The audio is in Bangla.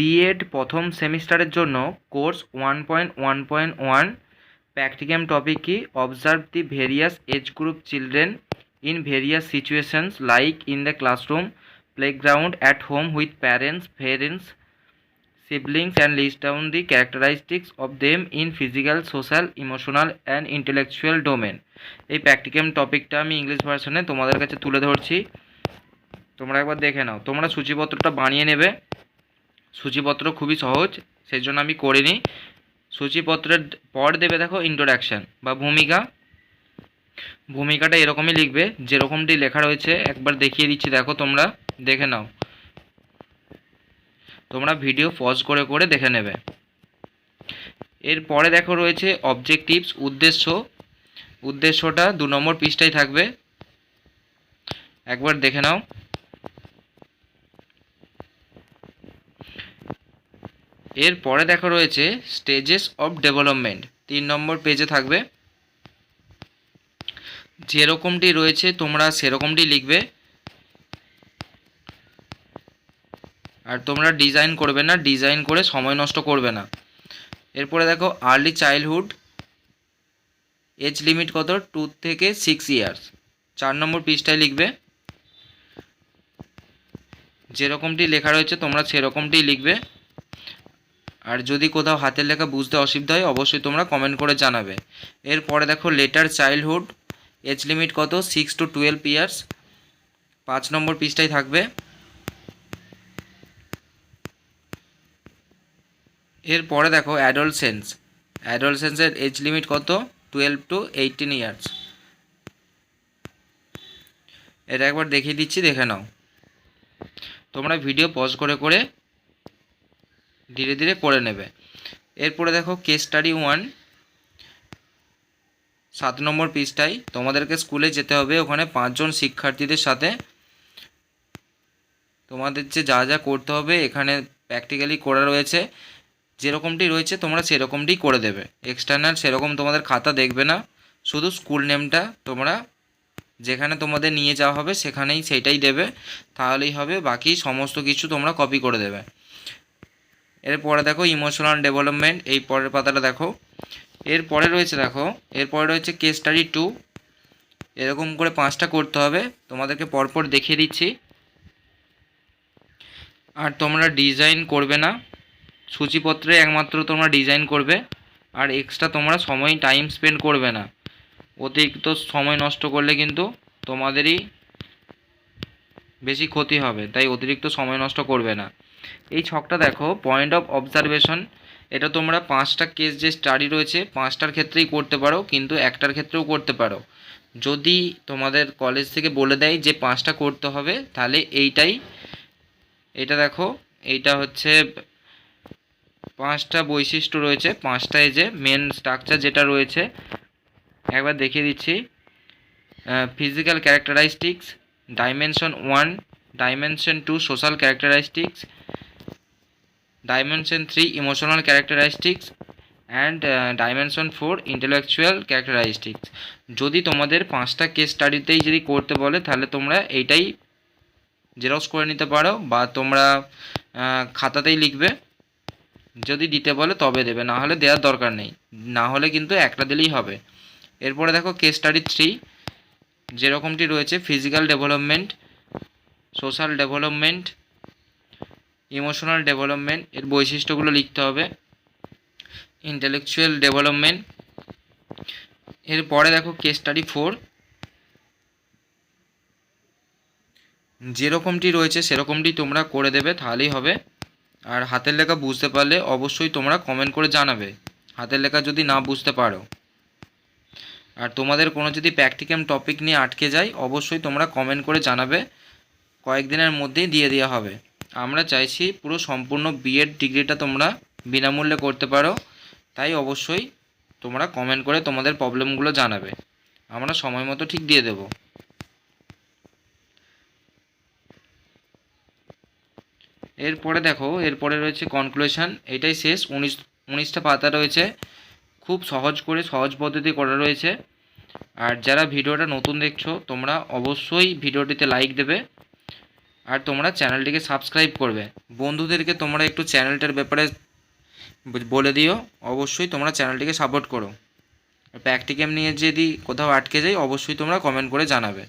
বিএড প্রথম সেমিস্টারের জন্য কোর্স 1.1.1 প্র্যাকটিক্যাম টপিক কি observe the various age group children in various situations like in the classroom playground at home with parents siblings and list down the characteristics of them in physical, social, emotional and intellectual domain. এই প্র্যাকটিক্যাম টপিকটা আমি ইংলিশ ভার্সনে তোমাদের কাছে তুলে ধরছি, তোমরা একবার দেখে নাও। তোমরা সূচিপত্রটা বানিয়ে নেবে। সূচিপত্র খুবই সহজ, সেই জন্য আমি করিনি। সূচিপত্রের পর দেবে দেখো ইন্ট্রোডাকশান বা ভূমিকাটা এরকমই লিখবে যেরকমটি লেখা রয়েছে। একবার দেখিয়ে দিচ্ছি, দেখো তোমরা দেখে নাও। তোমরা ভিডিও পজ করে করে দেখে নেবে। এরপরে দেখো রয়েছে অবজেক্টিভস, উদ্দেশ্যটা 2 নম্বর পৃষ্ঠায় থাকবে, একবার দেখে নাও। এরপরে দেখো রয়েছে স্টেজেস অফ ডেভেলপমেন্ট, 3 নম্বর পেজে থাকবে। যেরকমটি রয়েছে তোমরা সেরকমটি লিখবে, আর তোমরা ডিজাইন করবে না, ডিজাইন করে সময় নষ্ট করবে না। এরপরে দেখো আর্লি চাইল্ডহুড, এজ লিমিট কত, 2 থেকে 6 ইয়ার্স, 4 নম্বর পৃষ্ঠায় লিখবে। যেরকমটি লেখা রয়েছে তোমরা সেরকমটি লিখবে। আর যদি কোথাও হাতের লেখা বুঝতে অসুবিধা হয় অবশ্যই তোমরা কমেন্ট করে জানাবে। এরপরে দেখো লেটার চাইল্ডহুড, এজ লিমিট কত, 6 to 12 ইয়ার্স, 5 নম্বর পৃষ্ঠায় থাকবে। এরপরে দেখো অ্যাডলসেন্সের এজ লিমিট কত, 12 to 18 ইয়ার্স। এটা একবার দেখিয়ে দিচ্ছি, দেখে নাও। তোমরা ভিডিও পজ করে করে ধীরে ধীরে করে নেবে। এরপরে দেখো কেস স্টাডি 1, 7 নম্বর পৃষ্ঠায়। তোমাদেরকে স্কুলে যেতে হবে, ওখানে 5 জন শিক্ষার্থীদের সাথে তোমাদের যে যা যা করতে হবে এখানে প্র্যাকটিক্যালি করা রয়েছে। যেরকমটি রয়েছে তোমরা সেরকমটি করে দেবে। এক্সটার্নাল সেরকম তোমাদের খাতা দেখবে না, শুধু স্কুল নেমটা তোমরা যেখানে তোমাদের নিয়ে যাওয়া হবে সেখানেই সেইটাই দেবে, তাহলেই হবে। বাকি সমস্ত কিছু তোমরা কপি করে দেবে। এরপরে দেখো ইমোশনাল ডেভেলপমেন্ট, এই পরের পাতাটা দেখো। এরপরে রয়েছে কেস স্টাডি 2, এরকম করে 5টা করতে হবে। তোমাদেরকে পরপর দেখিয়ে দিচ্ছি। আর তোমরা ডিজাইন করবে না, সূচিপত্রে একমাত্র তোমরা ডিজাইন করবে। আর এক্সট্রা তোমরা টাইম স্পেন্ড করবে না। অতিরিক্ত সময় নষ্ট করলে কিন্তু তোমাদেরই বেশি ক্ষতি হবে, তাই অতিরিক্ত সময় নষ্ট করবে না। এই ছকটা দেখো পয়েন্ট অফ অবজারভেশন, এটা তোমরা 5টা কেস যে স্টাডি রয়েছে 5টার ক্ষেত্রেই করতে পারো, কিন্তু একটার ক্ষেত্রেও করতে পারো। যদি তোমাদের কলেজ থেকে বলে দেয় যে 5টা করতে হবে, তাহলে এটা দেখো, এইটা হচ্ছে 5টা বৈশিষ্ট্য রয়েছে, 5টা এই যে মেন স্ট্রাকচার যেটা রয়েছে একবার দেখিয়ে দিচ্ছি। Physical characteristics, dimension 1, dimension 2 social characteristics, dimension 3 emotional characteristics and dimension 4 intellectual characteristics. যদি তোমাদের 5টা কেস স্টাডিতেই যদি করতে বলে তাহলে তোমরা এইটাই জেরক্স করে নিতে পারো, বা তোমরা খাতাতেই লিখবে। যদি দিতে বলে তবে দেবে, না হলে দেওয়ার দরকার নেই, না হলে কিন্তু একটা দিলেই হবে। এরপরে দেখো কেস স্টাডি 3, যেরকমটি রয়েছে physical development, social development, emotional development, এর বৈশিষ্ট্যগুলো লিখতে হবে, ইন্টেলেকচুয়াল ডেভেলপমেন্ট। এরপরে দেখো কেস স্টাডি 4, যেরকমটি রয়েছে সেরকমটি তোমরা করে দেবে, তাহলেই হবে। আর হাতের লেখা বুঝতে পারলে অবশ্যই তোমরা কমেন্ট করে জানাবে, হাতের লেখা যদি না বুঝতে পারো। আর তোমাদের কোনো যদি প্র্যাকটিক্যাম টপিক নিয়ে আটকে যায় অবশ্যই তোমরা কমেন্ট করে জানাবে, কয়েকদিনের মধ্যেই দিয়ে দেওয়া হবে। আমরা চাইছি পুরো সম্পূর্ণ বিএড ডিগ্রিটা তোমরা বিনামূল্যে করতে পারো, তাই অবশ্যই তোমরা কমেন্ট করে তোমাদের প্রবলেমগুলো জানাবে, আমরা সময় মতো ঠিক দিয়ে দেব। এরপরে রয়েছে কনক্লুশন, এটাই শেষ। 19টা পাতা রয়েছে, খুব সহজ পদ্ধতি করা রয়েছে। আর যারা ভিডিওটা নতুন দেখছো তোমরা অবশ্যই ভিডিওটিতে লাইক দেবে, আর তোমরা চ্যানেলটিকে সাবস্ক্রাইব করবে। বন্ধুদেরকে তোমরা একটু চ্যানেলটার ব্যাপারে বলে দিও, অবশ্যই তোমরা চ্যানেলটিকে সাপোর্ট করো। প্র্যাকটিক্যাম নিয়ে যদি কোথাও আটকে যাই অবশ্যই তোমরা কমেন্ট করে জানাবে।